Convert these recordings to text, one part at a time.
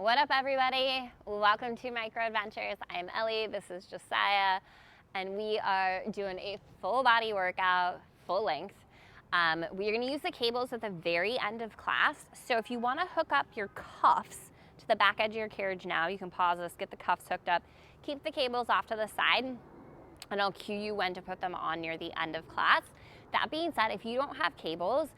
What up, everybody? Welcome to Micro Adventures. I'm Ellie, this is Josiah, and we are doing a full body workout, full length. We're gonna use the cables at the very end of class. So if you wanna hook up your cuffs to the back edge of your carriage now, you can pause this, get the cuffs hooked up, keep the cables off to the side, and I'll cue you when to put them on near the end of class. That being said, if you don't have cables,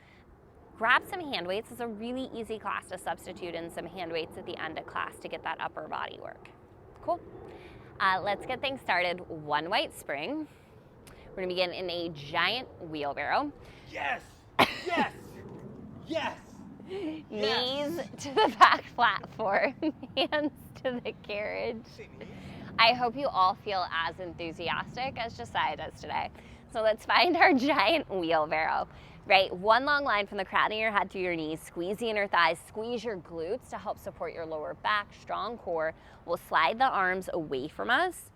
grab some hand weights. It's a really easy class to substitute in some hand weights at the end of class to get that upper body work. Cool. Let's get things started. One white spring. We're gonna begin in a giant wheelbarrow. Yes! Yes! Yes! Knees to the back platform, hands to the carriage. I hope you all feel as enthusiastic as Josiah does today. So let's find our giant wheelbarrow. Right, one long line from the crown of your head to your knees, squeeze the inner thighs, squeeze your glutes to help support your lower back, strong core. We'll slide the arms away from us,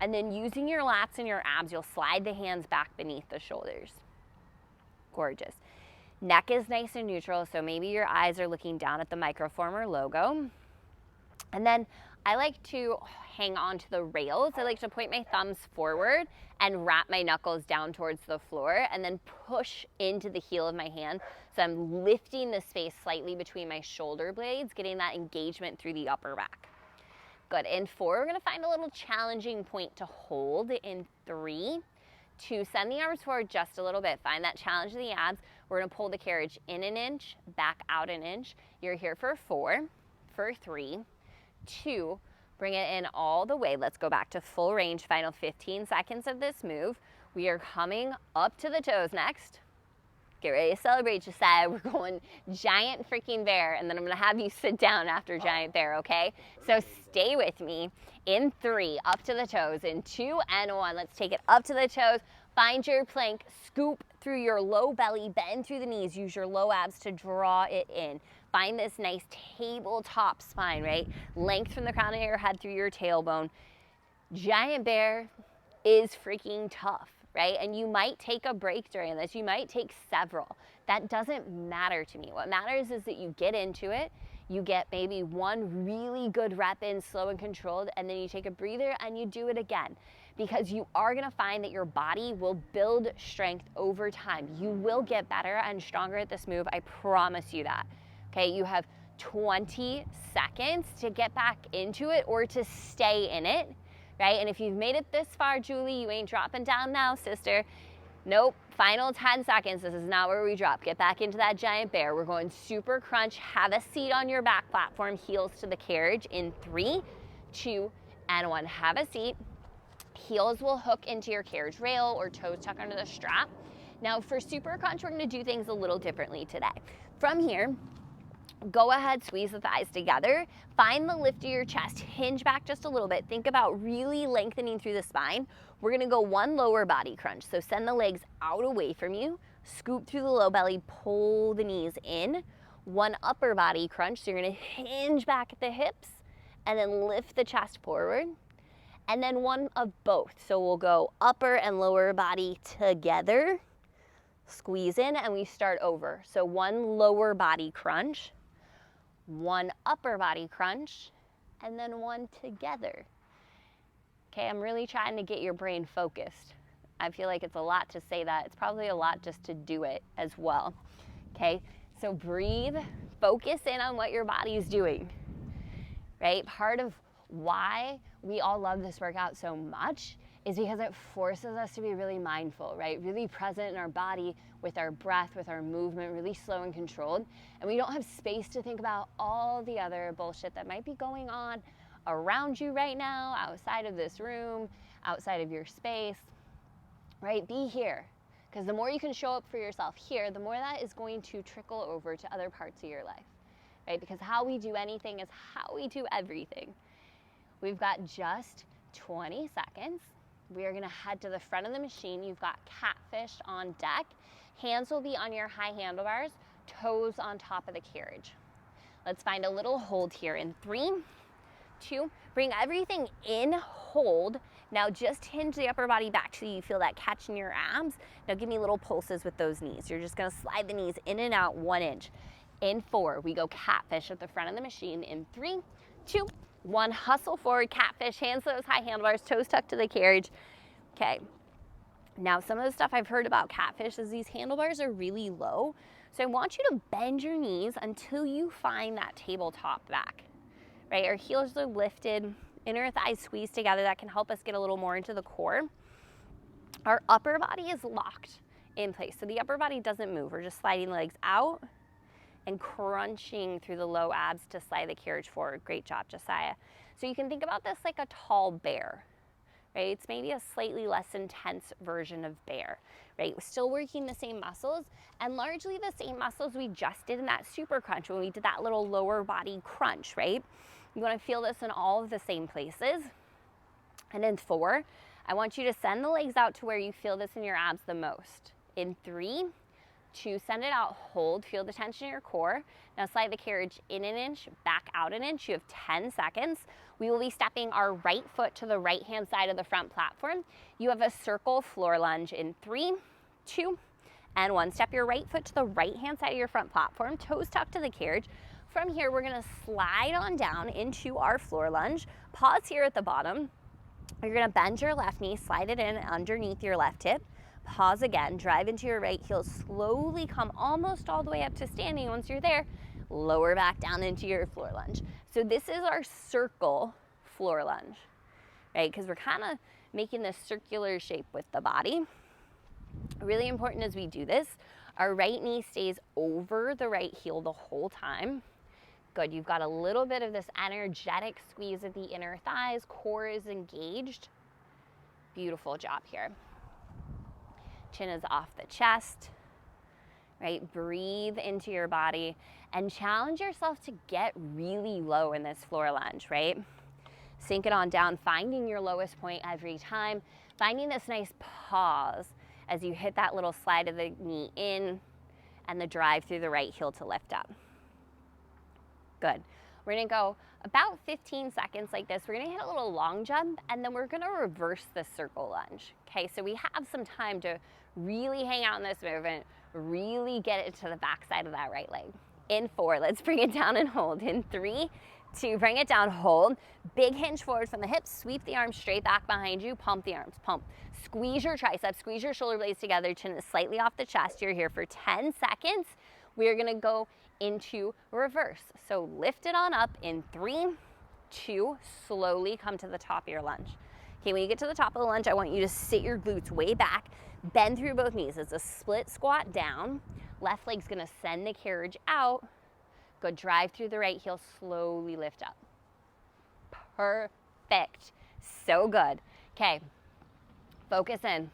and then using your lats and your abs, you'll slide the hands back beneath the shoulders. Gorgeous. Neck is nice and neutral, so maybe your eyes are looking down at the Microformer logo. And then I like to hang on to the rails. I like to point my thumbs forward and wrap my knuckles down towards the floor and then push into the heel of my hand. So I'm lifting the space slightly between my shoulder blades, getting that engagement through the upper back. Good. In 4, we're gonna find a little challenging point to hold. In 3, 2, send the arms forward just a little bit. Find that challenge in the abs. We're gonna pull the carriage in an inch, back out an inch. You're here for 4, for 3, 2, bring it in all the way. Let's go back to full range. Final 15 seconds of this move. We are coming up to the toes next. Get ready to celebrate, Josiah. We're going giant freaking bear, and then I'm gonna have you sit down after giant bear, okay? So stay with me. In 3, up to the toes. In 2 and 1, let's take it up to the toes. Find your plank, scoop through your low belly, bend through the knees, use your low abs to draw it in. Find this nice tabletop spine, right? Length from the crown of your head through your tailbone. Giant bear is freaking tough, right? And you might take a break during this. You might take several. That doesn't matter to me. What matters is that you get into it. You get maybe one really good rep in, slow and controlled, and then you take a breather and you do it again. Because you are gonna find that your body will build strength over time. You will get better and stronger at this move, I promise you that. Okay, you have 20 seconds to get back into it or to stay in it, right? And if you've made it this far, Julie, you ain't dropping down now, sister. Nope, final 10 seconds. This is not where we drop. Get back into that giant bear. We're going super crunch. Have a seat on your back platform, heels to the carriage in 3, 2, and 1. Have a seat. Heels will hook into your carriage rail or toes tuck under the strap. Now for super crunch, we're gonna do things a little differently today. From here, go ahead, squeeze the thighs together. Find the lift of your chest, hinge back just a little bit. Think about really lengthening through the spine. We're gonna go one lower body crunch. So send the legs out away from you, scoop through the low belly, pull the knees in. One upper body crunch, so you're gonna hinge back at the hips and then lift the chest forward. And then one of both. So we'll go upper and lower body together, squeeze in, and we start over. So one lower body crunch, one upper body crunch, and then one together. Okay, I'm really trying to get your brain focused. I feel like it's a lot to say that. It's probably a lot just to do it as well. Okay, so breathe, focus in on what your body is doing, right? Part of why we all love this workout so much is because it forces us to be really mindful, right? Really present in our body with our breath, with our movement, really slow and controlled. And we don't have space to think about all the other bullshit that might be going on around you right now, outside of this room, outside of your space, right? Be here. Because the more you can show up for yourself here, the more that is going to trickle over to other parts of your life, right? Because how we do anything is how we do everything. We've got just 20 seconds. We are gonna head to the front of the machine. You've got catfish on deck. Hands will be on your high handlebars, toes on top of the carriage. Let's find a little hold here in 3, 2, bring everything in, hold. Now just hinge the upper body back so you feel that catch in your abs. Now give me little pulses with those knees. You're just gonna slide the knees in and out 1 inch. In 4, we go catfish at the front of the machine. In 3, 2, 1, hustle forward, catfish, hands to those high handlebars, toes tucked to the carriage. Okay. Now, some of the stuff I've heard about catfish is these handlebars are really low. So I want you to bend your knees until you find that tabletop back, right? Our heels are lifted, inner thighs squeezed together. That can help us get a little more into the core. Our upper body is locked in place. So the upper body doesn't move. We're just sliding the legs out and crunching through the low abs to slide the carriage forward. Great job, Josiah. So you can think about this like a tall bear, right? It's maybe a slightly less intense version of bear, right? We're still working the same muscles and largely the same muscles we just did in that super crunch when we did that little lower body crunch, right? You want to feel this in all of the same places. And in 4, I want you to send the legs out to where you feel this in your abs the most. In 3, 2, send it out, hold, feel the tension in your core. Now slide the carriage in an inch, back out an inch. You have 10 seconds. We will be stepping our right foot to the right hand side of the front platform. You have a circle floor lunge in 3, 2, and 1. Step your right foot to the right hand side of your front platform, toes tucked to the carriage. From here, we're gonna slide on down into our floor lunge. Pause here at the bottom. You're gonna bend your left knee, slide it in underneath your left hip. Pause again, drive into your right heel, slowly come almost all the way up to standing. Once you're there, lower back down into your floor lunge. So this is our circle floor lunge, right? Because we're kind of making this circular shape with the body. Really important as we do this, our right knee stays over the right heel the whole time. Good, you've got a little bit of this energetic squeeze of the inner thighs, core is engaged. Beautiful job here. Chin is off the chest, right? Breathe into your body and challenge yourself to get really low in this floor lunge, right? Sink it on down, finding your lowest point every time, finding this nice pause as you hit that little slide of the knee in and the drive through the right heel to lift up. Good. We're gonna go about 15 seconds like this. We're gonna hit a little long jump and then we're gonna reverse the circle lunge. Okay, so we have some time to really hang out in this movement, really get it to the back side of that right leg. In 4, let's bring it down and hold. In 3, 2, bring it down, hold. Big hinge forward from the hips, sweep the arms straight back behind you, pump the arms, pump. Squeeze your triceps, squeeze your shoulder blades together, chin is slightly off the chest. You're here for 10 seconds. We're gonna go into reverse. So lift it on up in 3, 2, slowly come to the top of your lunge. Okay, when you get to the top of the lunge, I want you to sit your glutes way back, bend through both knees. It's a split squat down. Left leg's gonna send the carriage out. Go drive through the right heel, slowly lift up. Perfect, so good. Okay, focus in.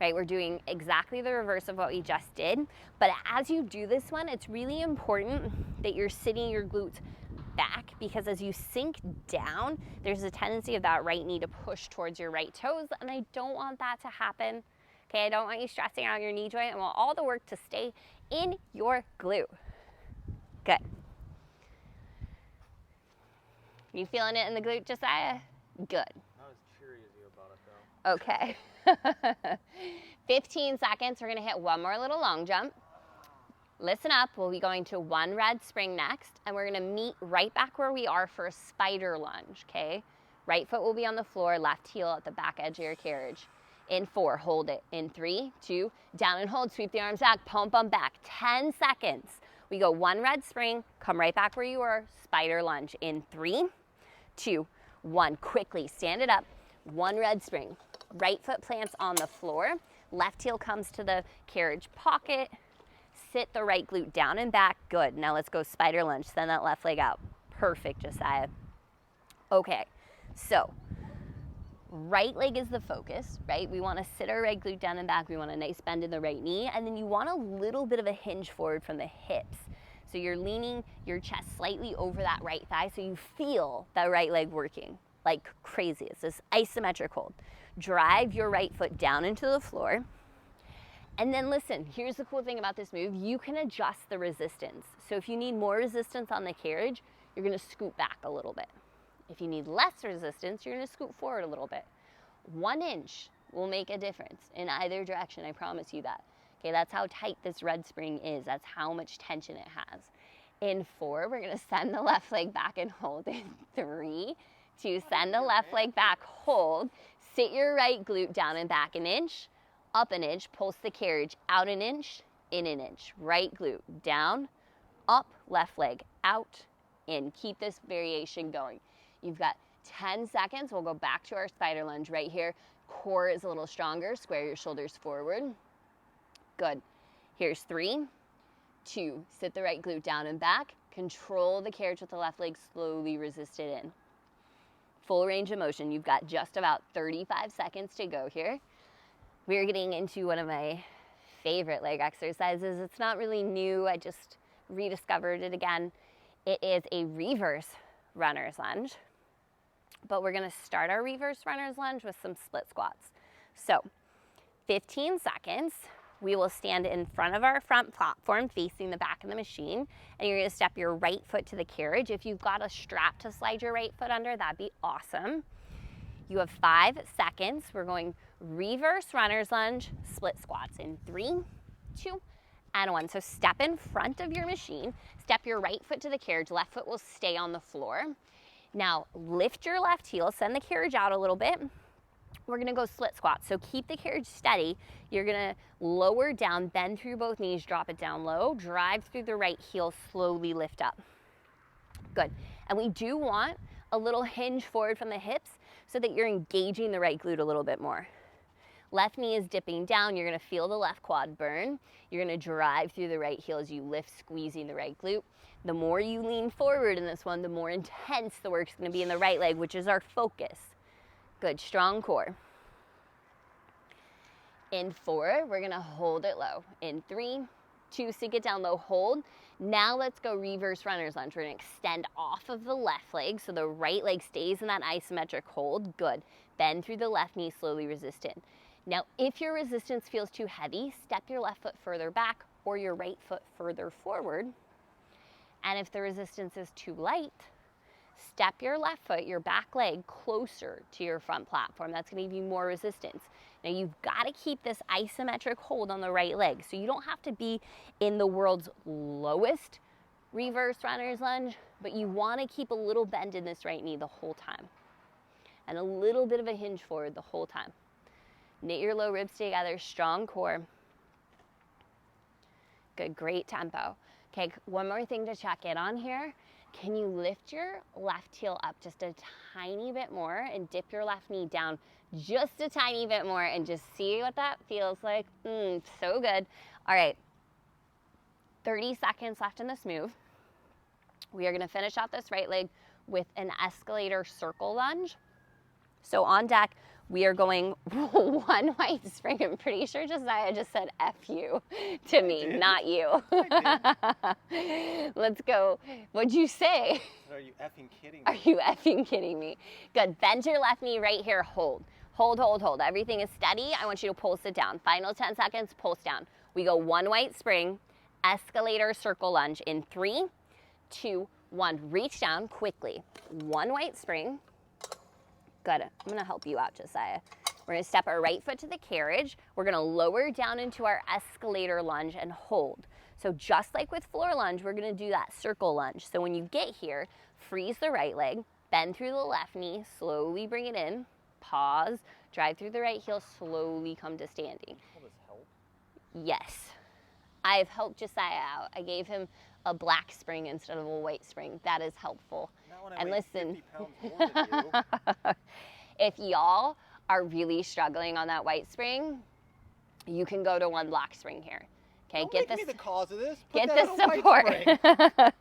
Right, we're doing exactly the reverse of what we just did, but as you do this one, it's really important that you're sitting your glutes back because as you sink down, there's a tendency of that right knee to push towards your right toes, and I don't want that to happen. Okay, I don't want you stressing out your knee joint. I want all the work to stay in your glute. Good. You feeling it in the glute, Josiah? Good. Not as cheery as you about it, though. Okay. 15 seconds. We're going to hit one more little long jump. Listen up. We'll be going to 1 red spring next, and we're going to meet right back where we are for a spider lunge, okay? Right foot will be on the floor, left heel at the back edge of your carriage. In 4, hold it. In 3, 2, down and hold. Sweep the arms back, pump them back. 10 seconds. We go 1 red spring, come right back where you were, spider lunge. In 3, 2, 1, quickly stand it up. 1 red spring. Right foot plants on the floor. Left heel comes to the carriage pocket. Sit the right glute down and back. Good. Now let's go spider lunge. Send that left leg out. Perfect, Josiah. Okay, so right leg is the focus, right? We want to sit our right glute down and back. We want a nice bend in the right knee. And then you want a little bit of a hinge forward from the hips. So you're leaning your chest slightly over that right thigh so you feel that right leg working like crazy. It's this isometric hold. Drive your right foot down into the floor. And then listen, here's the cool thing about this move. You can adjust the resistance. So if you need more resistance on the carriage, you're gonna scoot back a little bit. If you need less resistance, you're gonna scoot forward a little bit. 1 inch will make a difference in either direction, I promise you that. Okay, that's how tight this red spring is. That's how much tension it has. In 4, we're gonna send the left leg back and hold. In 3, 2, send the left leg back, hold. Sit your right glute down and back an inch, up an inch, pulse the carriage, out an inch, in an inch. Right glute, down, up, left leg, out, in. Keep this variation going. You've got 10 seconds. We'll go back to our spider lunge right here. Core is a little stronger. Square your shoulders forward. Good. Here's 3, 2, sit the right glute down and back. Control the carriage with the left leg, slowly resist it in. Full range of motion. You've got just about 35 seconds to go here. We're getting into one of my favorite leg exercises. It's not really new. I just rediscovered it again. It is a reverse runner's lunge. But we're gonna start our reverse runner's lunge with some split squats. So 15 seconds. We will stand in front of our front platform facing the back of the machine, and you're gonna step your right foot to the carriage. If you've got a strap to slide your right foot under, that'd be awesome. You have 5 seconds. We're going reverse runner's lunge, split squats in 3, 2, and 1. So step in front of your machine, step your right foot to the carriage, left foot will stay on the floor. Now lift your left heel, send the carriage out a little bit. We're gonna go split squats. So keep the carriage steady. You're gonna lower down, bend through both knees, drop it down low, drive through the right heel, slowly lift up. Good. And we do want a little hinge forward from the hips so that you're engaging the right glute a little bit more. Left knee is dipping down. You're gonna feel the left quad burn. You're gonna drive through the right heel as you lift, squeezing the right glute. The more you lean forward in this one, the more intense the work's gonna be in the right leg, which is our focus. Good, strong core. In 4, we're gonna hold it low. In 3, 2, sink it down low, hold. Now let's go reverse runner's lunge. We're gonna extend off of the left leg so the right leg stays in that isometric hold. Good. Bend through the left knee, slowly resist in. Now, if your resistance feels too heavy, step your left foot further back or your right foot further forward. And if the resistance is too light, step your left foot, your back leg, closer to your front platform. That's gonna give you more resistance. Now you've gotta keep this isometric hold on the right leg. So you don't have to be in the world's lowest reverse runner's lunge, but you wanna keep a little bend in this right knee the whole time. And a little bit of a hinge forward the whole time. Knit your low ribs together, strong core. Good, great tempo. Okay, one more thing to check in on here. Can you lift your left heel up just a tiny bit more and dip your left knee down just a tiny bit more and just see what that feels like? So good. All right, 30 seconds left in this move. We are gonna finish out this right leg with an escalator circle lunge. So on deck, we are going 1 white spring. I'm pretty sure Josiah just said F you to me, not you. Let's go. What'd you say? Are you effing kidding me? Are you effing kidding me? Good. Bend your left knee right here. Hold. Hold, hold, hold. Everything is steady. I want you to pulse it down. Final 10 seconds, pulse down. We go 1 white spring, escalator circle lunge in 3, 2, 1. Reach down quickly. 1 white spring. Good. I'm gonna help you out, Josiah. We're gonna step our right foot to the carriage. We're gonna lower down into our escalator lunge and hold. So just like with floor lunge, we're gonna do that circle lunge. So when you get here, freeze the right leg, bend through the left knee, slowly bring it in, pause, drive through the right heel, slowly come to standing. Will this help? Yes. I've helped Josiah out. I gave him a black spring instead of a white spring. That is helpful. And listen, 50 pounds more than you. if y'all are really struggling on that white spring, you can go to 1 black spring here. Okay, Don't make me the cause of this. Get Put the that on a white support. spring.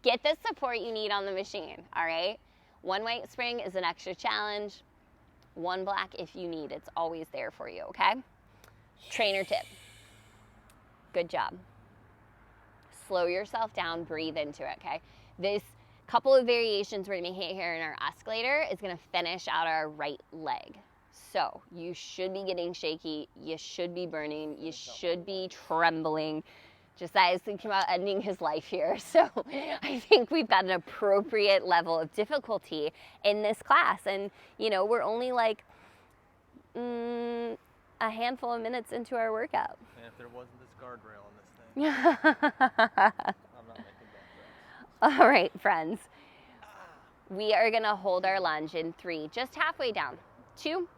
Get the support you need on the machine. All right. 1 white spring is an extra challenge. 1 black if you need. It's always there for you. Okay. Trainer tip. Good job. Slow yourself down. Breathe into it. Okay. This couple of variations we're gonna hit here in our escalator is gonna finish out our right leg. So you should be getting shaky, you should be burning, you should be trembling. Josiah's thinking about ending his life here. So I think we've got an appropriate level of difficulty in this class. And you know, we're only like a handful of minutes into our workout. And if there wasn't this guardrail on this thing, I'm not making that threat. All right, friends. We are gonna hold our lunge in 3, just halfway down. 2,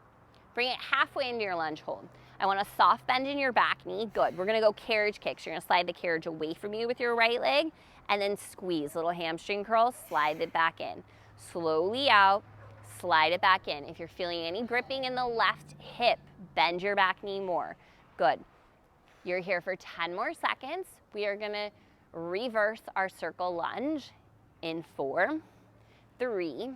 bring it halfway into your lunge hold. I want a soft bend in your back knee. Good. We're gonna go carriage kicks. You're gonna slide the carriage away from you with your right leg and then squeeze. Little hamstring curl, slide it back in. Slowly out, slide it back in. If you're feeling any gripping in the left hip, bend your back knee more. Good. You're here for 10 more seconds. We are gonna reverse our circle lunge in 4, 3,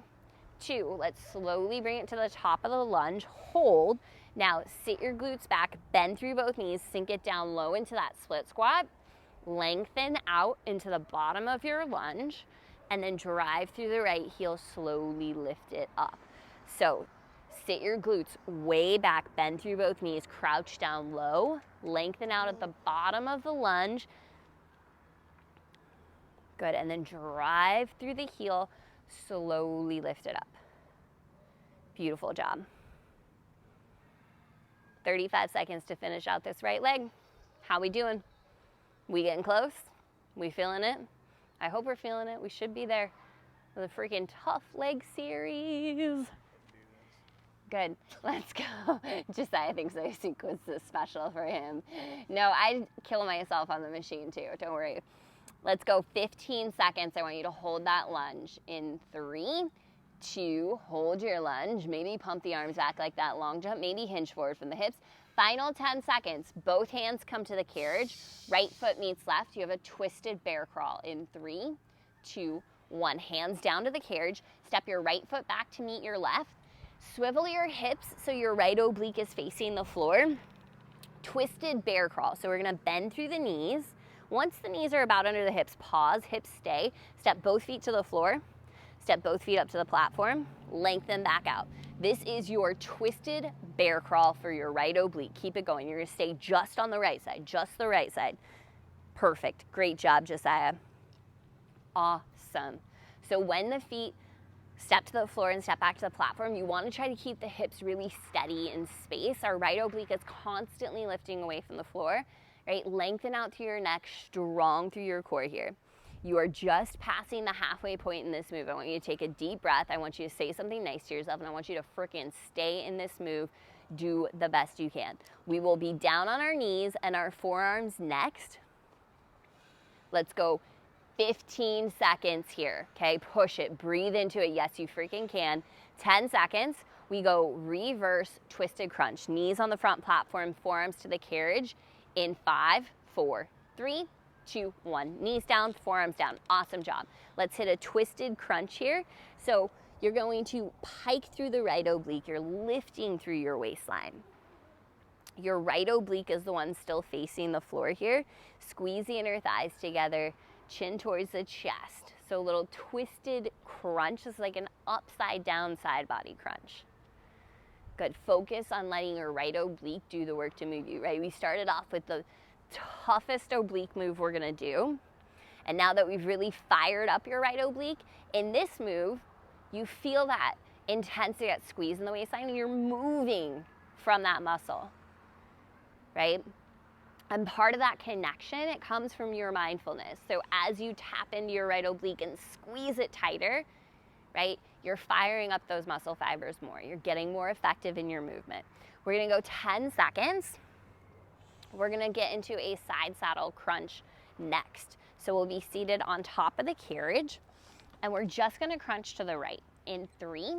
2. Let's slowly bring it to the top of the lunge. Hold. Now sit your glutes back, bend through both knees, sink it down low into that split squat. Lengthen out into the bottom of your lunge, and then drive through the right heel, slowly lift it up. So sit your glutes way back, bend through both knees, crouch down low, lengthen out at the bottom of the lunge. Good, and then drive through the heel, slowly lift it up. Beautiful job. 35 seconds to finish out this right leg. How we doing? We getting close? We feeling it? I hope we're feeling it. We should be there with a freaking tough leg series. Good, let's go. Josiah thinks my sequence is special for him. No, I'd kill myself on the machine too, don't worry. Let's go 15 seconds. I want you to hold that lunge in 3, 2, hold your lunge. Maybe pump the arms back like that long jump. Maybe hinge forward from the hips. Final 10 seconds. Both hands come to the carriage. Right foot meets left. You have a twisted bear crawl in 3, 2, 1. Hands down to the carriage. Step your right foot back to meet your left. Swivel your hips so your right oblique is facing the floor. Twisted bear crawl. So we're gonna bend through the knees. Once the knees are about under the hips, pause, hips stay. Step both feet to the floor. Step both feet up to the platform. Lengthen back out. This is your twisted bear crawl for your right oblique. Keep it going. You're gonna stay just on the right side, just the right side. Perfect. Great job, Josiah. Awesome. So when the feet step to the floor and step back to the platform, you want to try to keep the hips really steady in space. Our right oblique is constantly lifting away from the floor, right? Lengthen out through your neck, strong through your core here. You are just passing the halfway point in this move. I want you to take a deep breath. I want you to say something nice to yourself, and I want you to frickin' stay in this move. Do the best you can. We will be down on our knees and our forearms next. Let's go 15 seconds here, okay? Push it, breathe into it. Yes, you freaking can. 10 seconds. We go reverse twisted crunch. Knees on the front platform, forearms to the carriage in 5, 4, 3, 2, 1. Knees down, forearms down. Awesome job. Let's hit a twisted crunch here. So you're going to pike through the right oblique. You're lifting through your waistline. Your right oblique is the one still facing the floor here. Squeeze the inner thighs together, chin towards the chest. So a little twisted crunch is like an upside down side body crunch. Good. Focus on letting your right oblique do the work to move you, right? We started off with the toughest oblique move we're gonna do. And now that we've really fired up your right oblique, in this move, you feel that intensity, that squeeze in the waistline, and you're moving from that muscle, right? And part of that connection, it comes from your mindfulness. So as you tap into your right oblique and squeeze it tighter, right, you're firing up those muscle fibers more. You're getting more effective in your movement. We're gonna go 10 seconds. We're gonna get into a side saddle crunch next. So we'll be seated on top of the carriage, and we're just gonna crunch to the right in 3,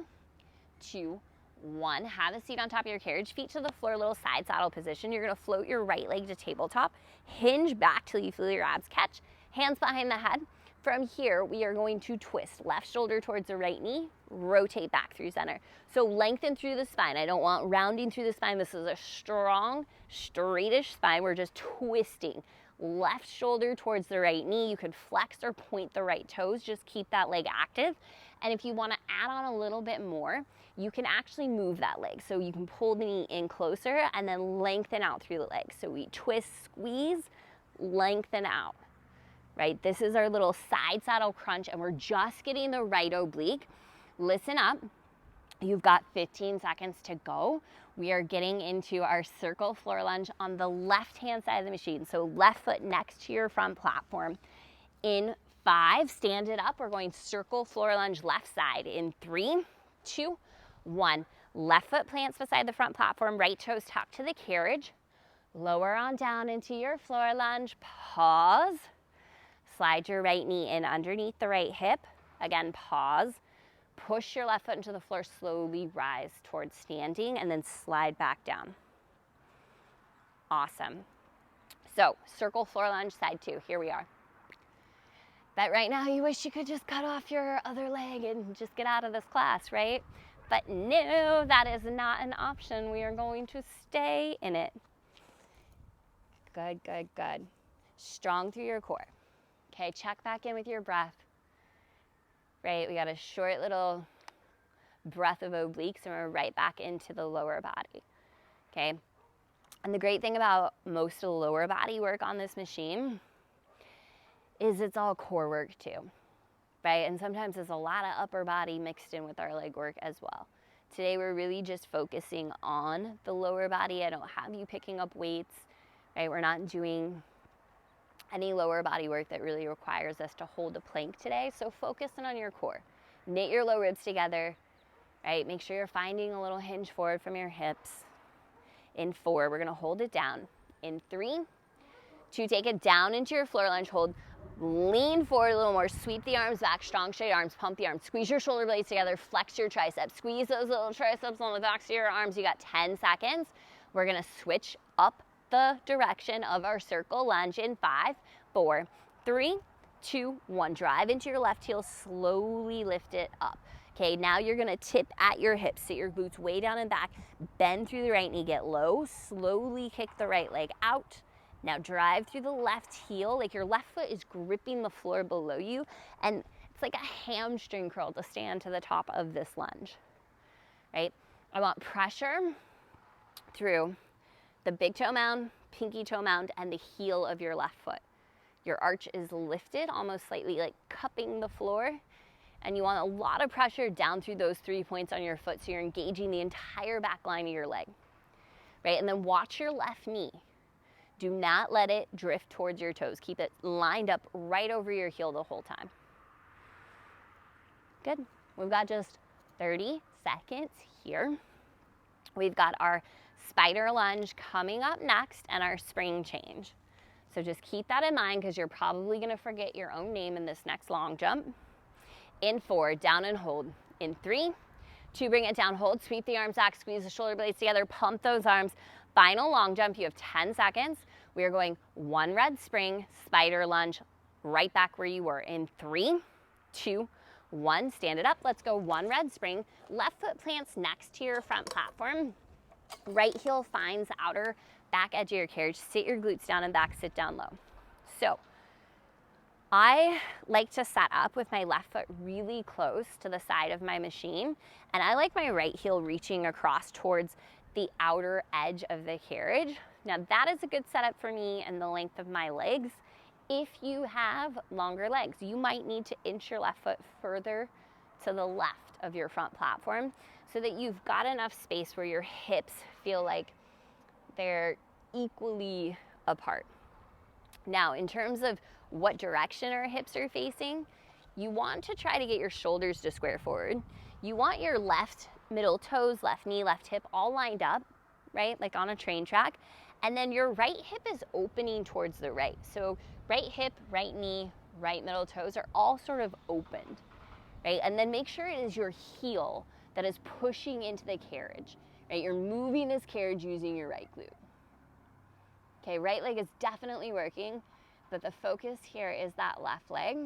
2, 1. Have a seat on top of your carriage, feet to the floor, little side saddle position. You're gonna float your right leg to tabletop, hinge back till you feel your abs catch, hands behind the head. From here, we are going to twist left shoulder towards the right knee, rotate back through center. So lengthen through the spine. I don't want rounding through the spine. This is a strong, straightish spine. We're just twisting. Left shoulder towards the right knee. You could flex or point the right toes. Just keep that leg active. And if you want to add on a little bit more, you can actually move that leg. So you can pull the knee in closer and then lengthen out through the leg. So we twist, squeeze, lengthen out, right? This is our little side saddle crunch, and we're just getting the right oblique. Listen up. You've got 15 seconds to go. We are getting into our circle floor lunge on the left-hand side of the machine. So left foot next to your front platform. In 5, stand it up. We're going circle floor lunge left side. In 3, 2, 1. Left foot plants beside the front platform, right toes tucked to the carriage. Lower on down into your floor lunge. Pause. Slide your right knee in underneath the right hip. Again, pause. Push your left foot into the floor, slowly rise towards standing, and then slide back down. Awesome. So, circle floor lunge, side 2. Here we are. Bet right now you wish you could just cut off your other leg and just get out of this class, right? But no, that is not an option. We are going to stay in it. Good, good, good. Strong through your core. Okay, check back in with your breath. Right, we got a short little breath of obliques and we're right back into the lower body, okay? And the great thing about most of the lower body work on this machine is it's all core work too, right? And sometimes there's a lot of upper body mixed in with our leg work as well. Today we're really just focusing on the lower body. I don't have you picking up weights, right? We're not doing any lower body work that really requires us to hold a plank today. So focusing on your core. Knit your low ribs together, right? Make sure you're finding a little hinge forward from your hips. In 4, we're gonna hold it down. In 3, 2, take it down into your floor lunge hold. Lean forward a little more, sweep the arms back, strong straight arms, pump the arms, squeeze your shoulder blades together, flex your triceps, squeeze those little triceps on the backs of your arms. You got 10 seconds. We're gonna switch up the direction of our circle lunge in 5, 4, 3, 2, 1. Drive into your left heel, slowly lift it up. Okay, now you're gonna tip at your hips, sit your glutes way down and back, bend through the right knee, get low, slowly kick the right leg out. Now drive through the left heel, like your left foot is gripping the floor below you, and it's like a hamstring curl to stand to the top of this lunge, right? I want pressure through the big toe mound, pinky toe mound, and the heel of your left foot. Your arch is lifted, almost slightly like cupping the floor, and you want a lot of pressure down through those 3 points on your foot so you're engaging the entire back line of your leg, right? And then watch your left knee. Do not let it drift towards your toes. Keep it lined up right over your heel the whole time. Good. We've got just 30 seconds here. We've got our spider lunge coming up next and our spring change. So just keep that in mind because you're probably gonna forget your own name in this next long jump. In 4, down and hold. In 3, 2, bring it down, hold, sweep the arms back, squeeze the shoulder blades together, pump those arms. Final long jump, you have 10 seconds. We are going 1 red spring, spider lunge, right back where you were. In 3, 2, 1, stand it up. Let's go 1 red spring. Left foot plants next to your front platform. Right heel finds the outer back edge of your carriage. Sit your glutes down and back, sit down low. So I like to set up with my left foot really close to the side of my machine, and I like my right heel reaching across towards the outer edge of the carriage. Now that is a good setup for me and the length of my legs. If you have longer legs, you might need to inch your left foot further to the left of your front platform so that you've got enough space where your hips feel like they're equally apart. Now, in terms of what direction our hips are facing, you want to try to get your shoulders to square forward. You want your left middle toes, left knee, left hip all lined up, right? Like on a train track. And then your right hip is opening towards the right. So right hip, right knee, right middle toes are all sort of opened, right? And then make sure it is your heel that is pushing into the carriage, right? You're moving this carriage using your right glute. Okay, right leg is definitely working, but the focus here is that left leg.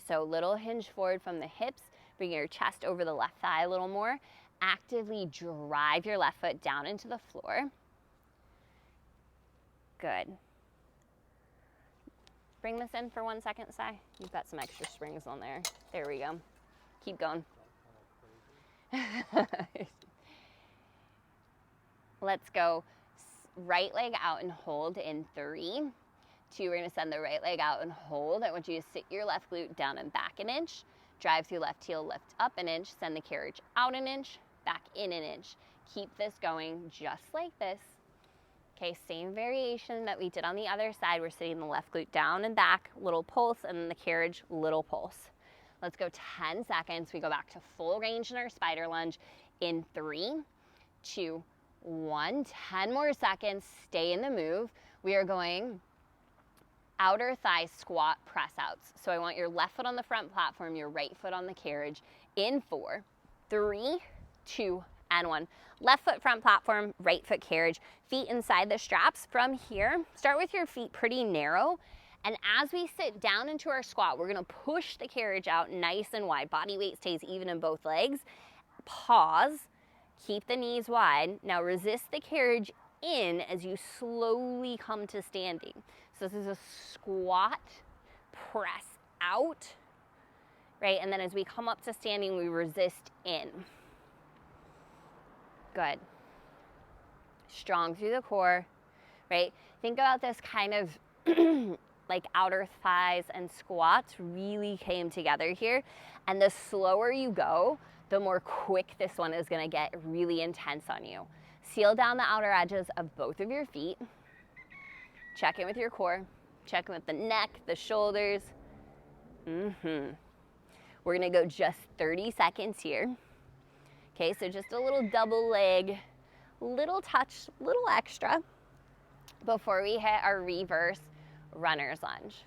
So little hinge forward from the hips, bring your chest over the left thigh a little more. Actively drive your left foot down into the floor. Good. Bring this in for 1 second, Sai. You've got some extra springs on there. There we go. Keep going. Let's go right leg out and hold in 3, 2, we're gonna send the right leg out and hold. I want you to sit your left glute down and back an inch. Drive through left heel, lift up an inch, send the carriage out an inch, back in an inch. Keep this going just like this. Okay, same variation that we did on the other side. We're sitting the left glute down and back, little pulse, and then the carriage, little pulse. Let's go 10 seconds. We go back to full range in our spider lunge in 3, 2, 1. 10 more seconds. Stay in the move. We are going outer thigh squat press outs. So I want your left foot on the front platform, your right foot on the carriage in 4, 3, 2, and 1. Left foot front platform, right foot carriage, feet inside the straps. From here, start with your feet pretty narrow. And as we sit down into our squat, we're gonna push the carriage out nice and wide. Body weight stays even in both legs. Pause, keep the knees wide. Now resist the carriage in as you slowly come to standing. So this is a squat, press out, right? And then as we come up to standing, we resist in. Good. Strong through the core, right? Think about this kind of like outer thighs and squats really came together here. And the slower you go, the more quick this one is gonna get really intense on you. Seal down the outer edges of both of your feet. Check in with your core. Check in with the neck, the shoulders. We're gonna go just 30 seconds here. Okay, so just a little double leg, little touch, little extra before we hit our reverse runner's lunge.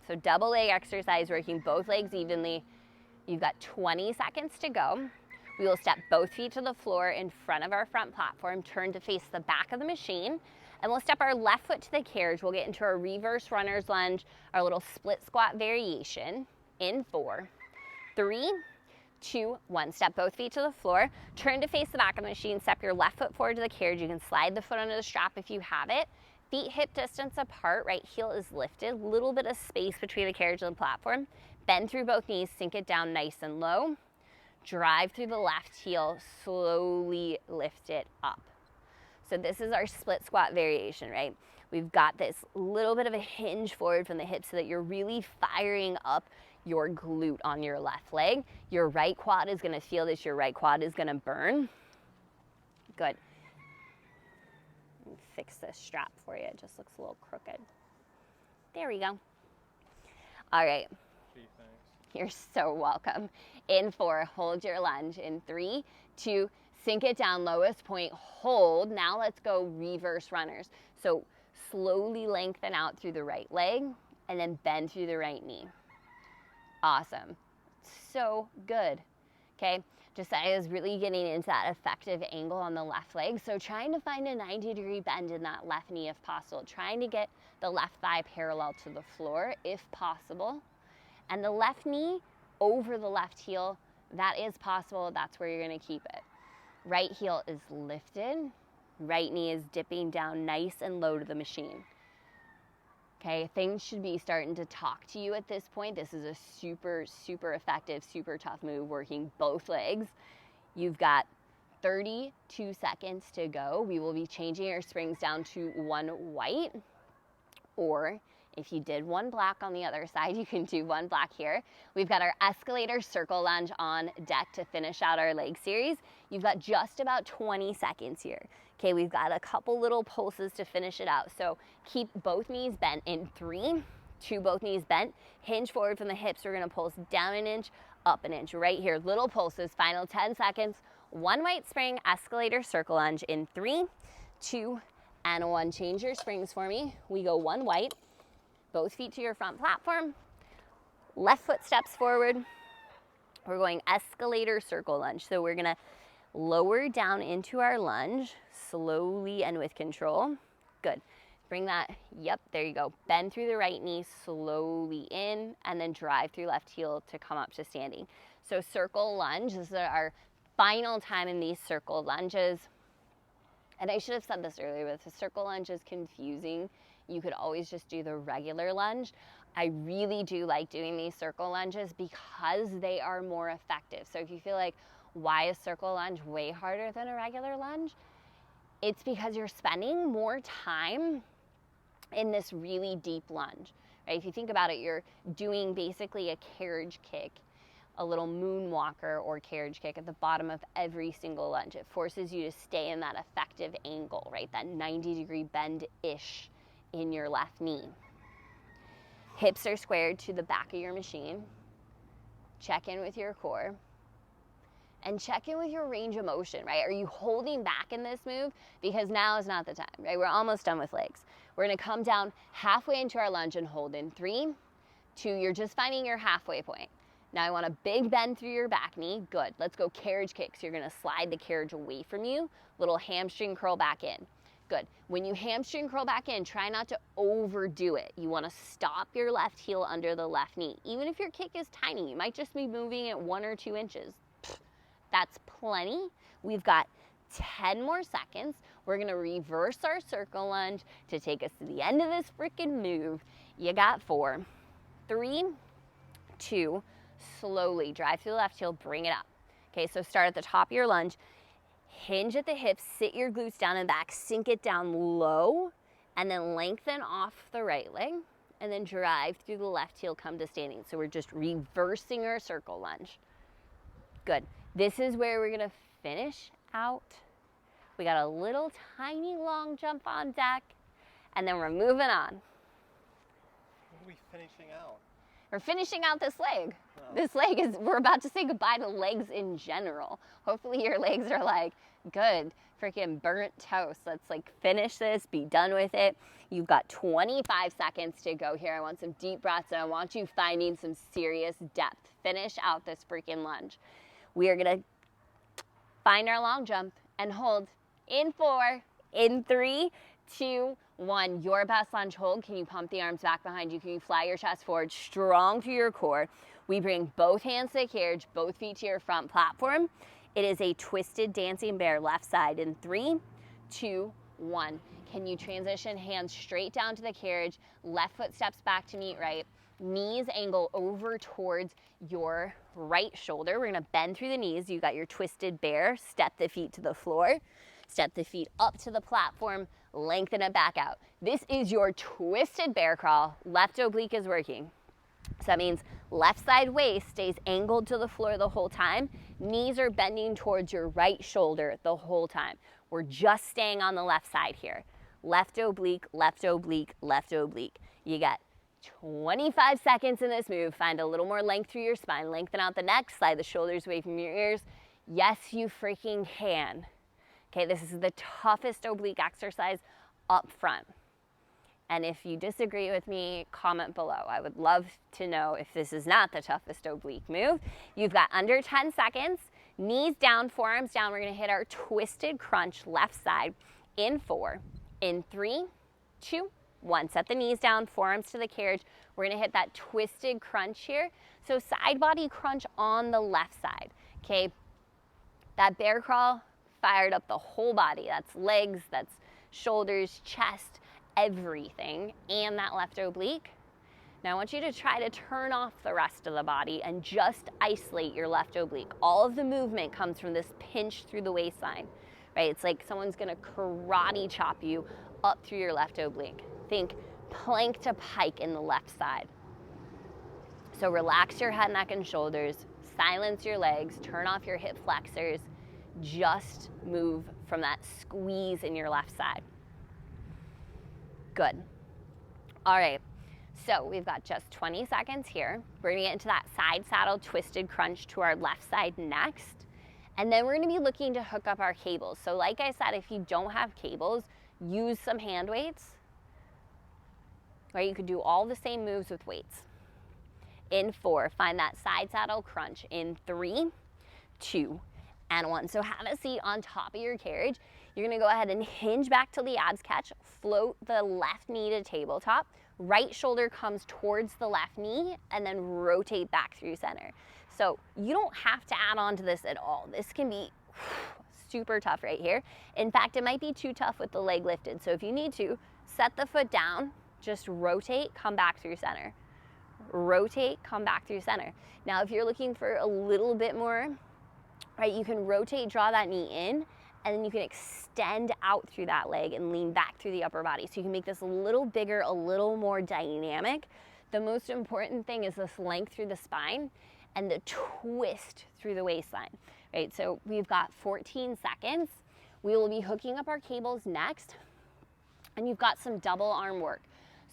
So double leg exercise, working both legs evenly. You've got 20 seconds to go. We will step both feet to the floor in front of our front platform, turn to face the back of the machine, and we'll step our left foot to the carriage. We'll get into our reverse runner's lunge, our little split squat variation in 4, 3, 2, 1. Step both feet to the floor, turn to face the back of the machine, step your left foot forward to the carriage. You can slide the foot under the strap if you have it. Feet hip distance apart, right heel is lifted, little bit of space between the carriage and the platform. Bend through both knees, sink it down nice and low. Drive through the left heel, slowly lift it up. So this is our split squat variation, right? We've got this little bit of a hinge forward from the hips so that you're really firing up your glute on your left leg. Your right quad is gonna feel this, your right quad is gonna burn. Good. Let me fix this strap for you, it just looks a little crooked. There we go. All right. Gee, thanks. You're so welcome. In 4, hold your lunge. In 3, 2, sink it down, lowest point, hold. Now let's go reverse runners. So slowly lengthen out through the right leg and then bend through the right knee. Awesome. So good. Okay. Josiah is really getting into that effective angle on the left leg. So trying to find a 90-degree bend in that left knee if possible. Trying to get the left thigh parallel to the floor if possible. And the left knee over the left heel, that is possible. That's where you're going to keep it. Right heel is lifted. Right knee is dipping down nice and low to the machine. Okay, things should be starting to talk to you at this point. This is a super, super effective, super tough move, working both legs. You've got 32 seconds to go. We will be changing our springs down to 1 white, or if you did 1 black on the other side, you can do 1 black here. We've got our escalator circle lunge on deck to finish out our leg series. You've got just about 20 seconds here. Okay, we've got a couple little pulses to finish it out. So keep both knees bent in 3, 2, both knees bent. Hinge forward from the hips. We're gonna pulse down an inch, up an inch. Right here, little pulses, final 10 seconds. 1 white spring, escalator circle lunge in 3, 2, and 1. Change your springs for me. We go 1 white, both feet to your front platform. Left foot steps forward. We're going escalator circle lunge. So we're gonna lower down into our lunge, slowly and with control. Good. Bring that, yep, there you go. Bend through the right knee, slowly in, and then drive through left heel to come up to standing. So circle lunge, this is our final time in these circle lunges. And I should have said this earlier, but if the circle lunge is confusing, you could always just do the regular lunge. I really do like doing these circle lunges because they are more effective. So if you feel like, why is circle lunge way harder than a regular lunge? It's because you're spending more time in this really deep lunge, right? If you think about it, you're doing basically a carriage kick a little moonwalker or carriage kick at the bottom of every single lunge. It forces you to stay in that effective angle, right? That 90-degree bend-ish in your left knee. Hips are squared to the back of your machine. Check in with your core. And check in with your range of motion, right? Are you holding back in this move? Because now is not the time, right? We're almost done with legs. We're gonna come down halfway into our lunge and hold in 3, 2, you're just finding your halfway point. Now I want a big bend through your back knee. Good, let's go carriage kicks. You're gonna slide the carriage away from you, little hamstring curl back in. Good, when you hamstring curl back in, try not to overdo it. You wanna stop your left heel under the left knee. Even if your kick is tiny, you might just be moving it 1 or 2 inches. That's plenty. We've got 10 more seconds. We're gonna reverse our circle lunge to take us to the end of this freaking move. You got 4, 3, 2, slowly drive through the left heel, bring it up. Okay, so start at the top of your lunge, hinge at the hips, sit your glutes down and back, sink it down low, and then lengthen off the right leg, and then drive through the left heel, come to standing. So we're just reversing our circle lunge. Good. This is where we're gonna finish out. We got a little tiny long jump on deck, and then we're moving on. What are we finishing out? We're finishing out this leg. Oh. This leg is, we're about to say goodbye to legs in general. Hopefully your legs are like, good, freaking burnt toast. Let's like finish this, be done with it. You've got 25 seconds to go here. I want some deep breaths and I want you finding some serious depth. Finish out this freaking lunge. We are gonna find our long jump and hold in 4, in 3, 2, 1. Your best lunge hold. Can you pump the arms back behind you? Can you fly your chest forward, strong through your core? We bring both hands to the carriage, both feet to your front platform. It is a twisted dancing bear left side in 3, 2, 1. Can you transition hands straight down to the carriage, left foot steps back to meet right, knees angle over towards your right shoulder. We're gonna bend through the knees. You got your twisted bear, step the feet to the floor, step the feet up to the platform, lengthen it back out. This is your twisted bear crawl. Left oblique is working. So that means left side waist stays angled to the floor the whole time. Knees are bending towards your right shoulder the whole time. We're just staying on the left side here. Left oblique, left oblique, left oblique. You got 25 seconds in this move. Find a little more length through your spine. Lengthen out the neck, slide the shoulders away from your ears. Yes, you freaking can. Okay, this is the toughest oblique exercise up front. And if you disagree with me, comment below. I would love to know if this is not the toughest oblique move. You've got under 10 seconds. Knees down, forearms down. We're gonna hit our twisted crunch left side in 4, in 3, 2, 1. Set the knees down, forearms to the carriage. We're gonna hit that twisted crunch here. So side body crunch on the left side, okay? That bear crawl fired up the whole body. That's legs, that's shoulders, chest, everything, and that left oblique. Now I want you to try to turn off the rest of the body and just isolate your left oblique. All of the movement comes from this pinch through the waistline, right? It's like someone's gonna karate chop you up through your left oblique. Think plank to pike in the left side. So relax your head, neck, and shoulders, silence your legs, turn off your hip flexors, just move from that squeeze in your left side. Good. All right, so we've got just 20 seconds here. We're gonna get into that side saddle twisted crunch to our left side next. And then we're gonna be looking to hook up our cables. So like I said, if you don't have cables, use some hand weights, right? You could do all the same moves with weights. In 4, find that side saddle crunch. In 3, 2, and 1. So have a seat on top of your carriage. You're gonna go ahead and hinge back till the abs catch, float the left knee to tabletop, right shoulder comes towards the left knee, and then rotate back through center. So you don't have to add on to this at all. This can be super tough right here. In fact, it might be too tough with the leg lifted. So if you need to, set the foot down, just rotate, come back through center. Rotate, come back through center. Now, if you're looking for a little bit more, right, you can rotate, draw that knee in, and then you can extend out through that leg and lean back through the upper body. So you can make this a little bigger, a little more dynamic. The most important thing is this length through the spine. and the twist through the waistline, right? So we've got 14 seconds. We will be hooking up our cables next, and you've got some double arm work.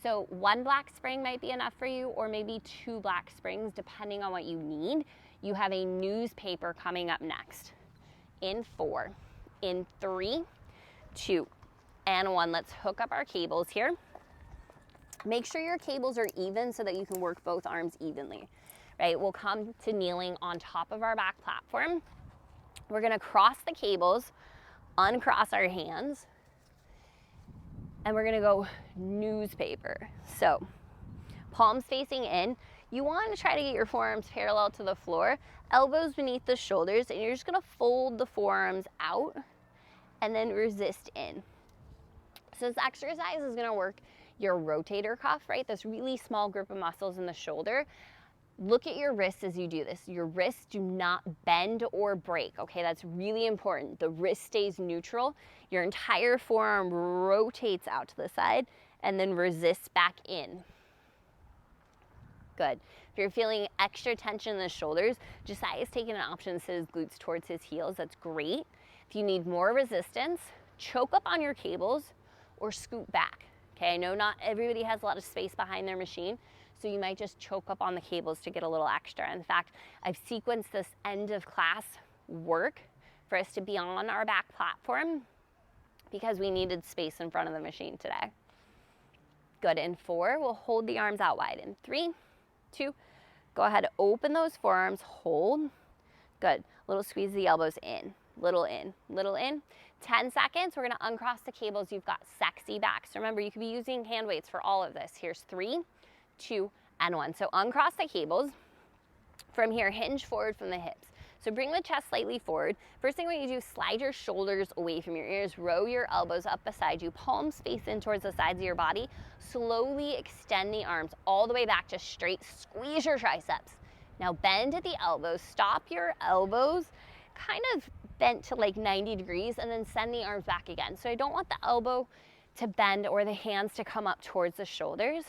So 1 black spring might be enough for you, or maybe 2 black springs, depending on what you need. You have a newspaper coming up next. In 4, in 3, 2, and 1. Let's hook up our cables here. Make sure your cables are even so that you can work both arms evenly, right? We'll come to kneeling on top of our back platform. We're gonna cross the cables, uncross our hands, and we're gonna go newspaper. So palms facing in. You want to try to get your forearms parallel to the floor, elbows beneath the shoulders, and you're just gonna fold the forearms out and then resist in. So this exercise is gonna work your rotator cuff, right? This really small group of muscles in the shoulder. Look at your wrists as you do this. Your wrists do not bend or break, okay? That's really important. The wrist stays neutral. Your entire forearm rotates out to the side and then resists back in. Good. If you're feeling extra tension in the shoulders, Josiah is taking an option to sit his glutes towards his heels. That's great. If you need more resistance, choke up on your cables or scoot back. Okay, I know not everybody has a lot of space behind their machine, so you might just choke up on the cables to get a little extra. In fact, I've sequenced this end of class work for us to be on our back platform because we needed space in front of the machine today. Good. In 4, we'll hold the arms out wide. In 3, 2, go ahead, open those forearms, hold. Good. Little squeeze the elbows in, little in, little in. 10 seconds, we're gonna uncross the cables. You've got sexy backs. Remember, you could be using hand weights for all of this. Here's 3, 2, and 1. So uncross the cables. From here, hinge forward from the hips. So bring the chest slightly forward. First thing when you do, slide your shoulders away from your ears, row your elbows up beside you, palms face in towards the sides of your body. Slowly extend the arms all the way back to straight. Squeeze your triceps. Now bend at the elbows. Stop your elbows kind of bent to like 90 degrees and then send the arms back again. So I don't want the elbow to bend or the hands to come up towards the shoulders.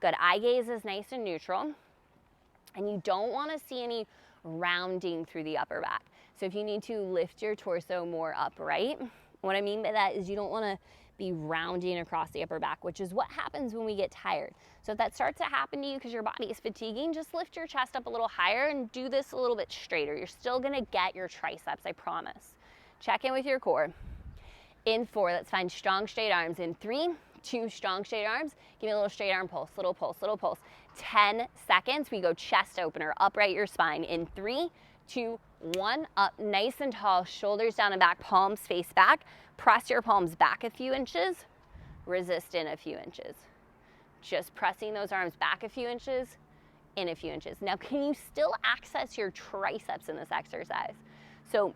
Good. Eye gaze is nice and neutral. And you don't want to see any rounding through the upper back. So if you need to lift your torso more upright, what I mean by that is you don't want to be rounding across the upper back, which is what happens when we get tired. So if that starts to happen to you because your body is fatiguing, just lift your chest up a little higher and do this a little bit straighter. You're still going to get your triceps, I promise. Check in with your core. In 4, let's find strong straight arms. In 3, 2, strong straight arms. Give me a little straight arm pulse, little pulse, little pulse. 10 seconds, we go chest opener, upright your spine. In 3, 2, 1, up nice and tall, shoulders down and back, palms face back. Press your palms back a few inches, resist in a few inches. Just pressing those arms back a few inches, in a few inches. Now, can you still access your triceps in this exercise? So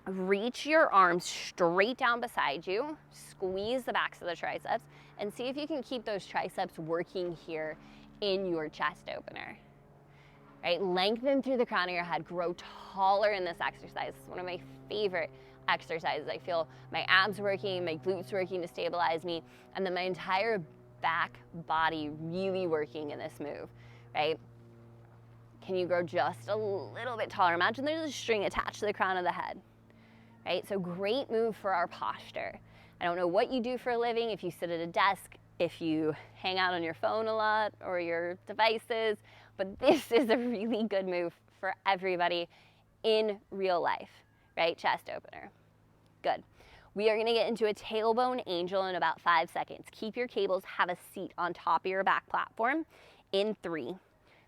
reach your arms straight down beside you, squeeze the backs of the triceps, and see if you can keep those triceps working here in your chest opener. Right? Lengthen through the crown of your head, grow taller in this exercise. It's one of my favorite exercises. I feel my abs working, my glutes working to stabilize me, and then my entire back body really working in this move, right? Can you grow just a little bit taller? Imagine there's a string attached to the crown of the head, right? So great move for our posture. I don't know what you do for a living, if you sit at a desk, if you hang out on your phone a lot or your devices, but this is a really good move for everybody in real life, right? Chest opener. Good. We are gonna get into a tailbone angel in about 5 seconds. Keep your cables, have a seat on top of your back platform in 3,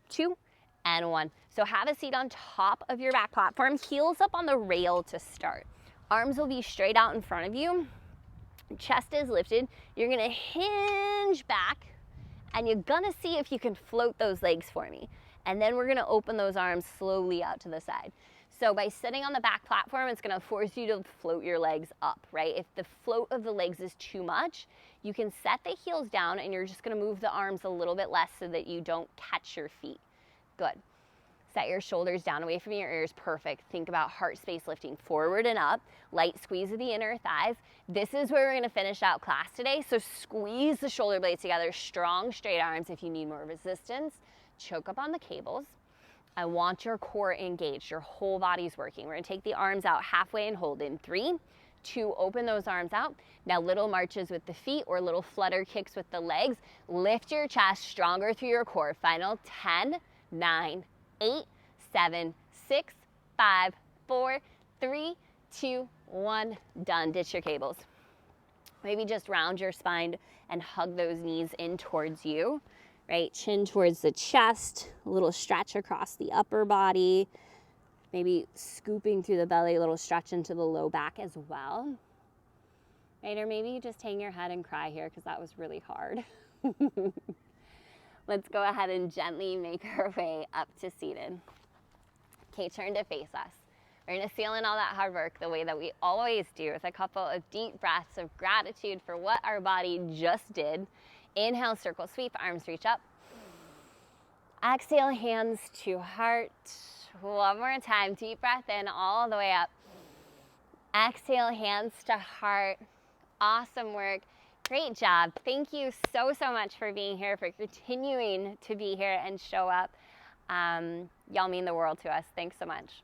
2, and 1. So have a seat on top of your back platform, heels up on the rail to start. Arms will be straight out in front of you. Chest is lifted. You're gonna hinge back and you're gonna see if you can float those legs for me. And then we're gonna open those arms slowly out to the side. So by sitting on the back platform, it's gonna force you to float your legs up, right? If the float of the legs is too much, you can set the heels down and you're just gonna move the arms a little bit less so that you don't catch your feet. Good. Set your shoulders down away from your ears. Perfect. Think about heart space lifting forward and up. Light squeeze of the inner thighs. This is where we're going to finish out class today. So squeeze the shoulder blades together. Strong straight arms if you need more resistance. Choke up on the cables. I want your core engaged, your whole body's working. We're gonna take the arms out halfway and hold in 3, 2, open those arms out. Now little marches with the feet or little flutter kicks with the legs. Lift your chest stronger through your core. Final 10, 9, 8, 7, 6, 5, 4, 3, 2, 1, done. Ditch your cables. Maybe just round your spine and hug those knees in towards you, right? Chin towards the chest, a little stretch across the upper body, maybe scooping through the belly, a little stretch into the low back as well, right? Or maybe you just hang your head and cry here because that was really hard. Let's go ahead and gently make our way up to seated. Okay, turn to face us. We're gonna seal in all that hard work the way that we always do, with a couple of deep breaths of gratitude for what our body just did. Inhale, circle sweep, arms reach up. Exhale, hands to heart. One more time, deep breath in all the way up. Exhale, hands to heart. Awesome work. Great job. Thank you so much for being here, for continuing to be here and show up. Y'all mean the world to us. Thanks so much.